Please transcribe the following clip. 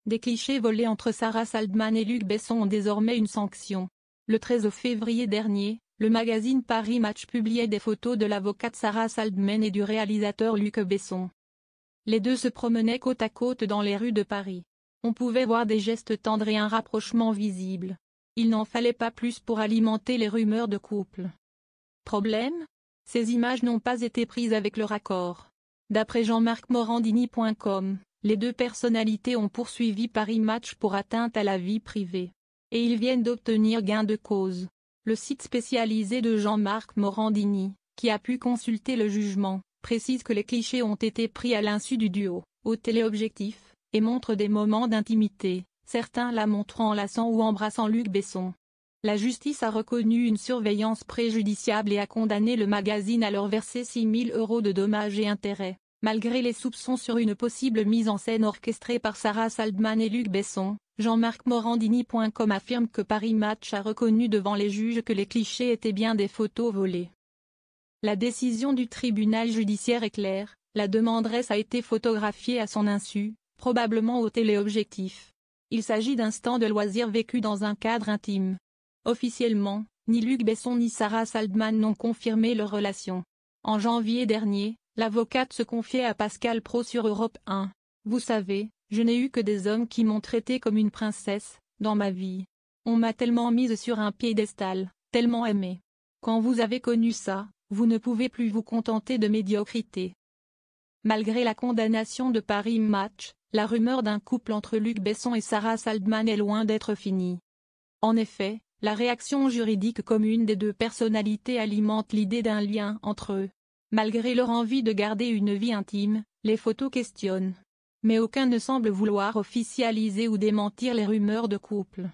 Des clichés volés entre Sarah Saldman et Luc Besson ont désormais une sanction. Le 13 février dernier, le magazine Paris Match publiait des photos de l'avocate Sarah Saldman et du réalisateur Luc Besson. Les deux se promenaient côte à côte dans les rues de Paris. On pouvait voir des gestes tendres et un rapprochement visible. Il n'en fallait pas plus pour alimenter les rumeurs de couple. Problème ? Ces images n'ont pas été prises avec leur accord. D'après Jean-Marc-Morandini.com, les deux personnalités ont poursuivi Paris Match pour atteinte à la vie privée. Et ils viennent d'obtenir gain de cause. Le site spécialisé de Jean-Marc Morandini, qui a pu consulter le jugement, précise que les clichés ont été pris à l'insu du duo, au téléobjectif, et montrent des moments d'intimité, certains la montrant enlaçant ou embrassant Luc Besson. La justice a reconnu une surveillance préjudiciable et a condamné le magazine à leur verser 6 000 € de dommages et intérêts. Malgré les soupçons sur une possible mise en scène orchestrée par Sarah Saldman et Luc Besson, Jean-Marc-Morandini.com affirme que Paris Match a reconnu devant les juges que les clichés étaient bien des photos volées. La décision du tribunal judiciaire est claire, la demanderesse a été photographiée à son insu, probablement au téléobjectif. Il s'agit d'instants de loisirs vécus dans un cadre intime. Officiellement, ni Luc Besson ni Sarah Saldman n'ont confirmé leur relation. En janvier dernier, l'avocate se confiait à Pascal Praud sur Europe 1. « Vous savez, je n'ai eu que des hommes qui m'ont traitée comme une princesse, dans ma vie. On m'a tellement mise sur un piédestal, tellement aimée. Quand vous avez connu ça, vous ne pouvez plus vous contenter de médiocrité. » Malgré la condamnation de Paris Match, la rumeur d'un couple entre Luc Besson et Sarah Saldman est loin d'être finie. En effet, la réaction juridique commune des deux personnalités alimente l'idée d'un lien entre eux. Malgré leur envie de garder une vie intime, les photos questionnent. Mais aucun ne semble vouloir officialiser ou démentir les rumeurs de couple.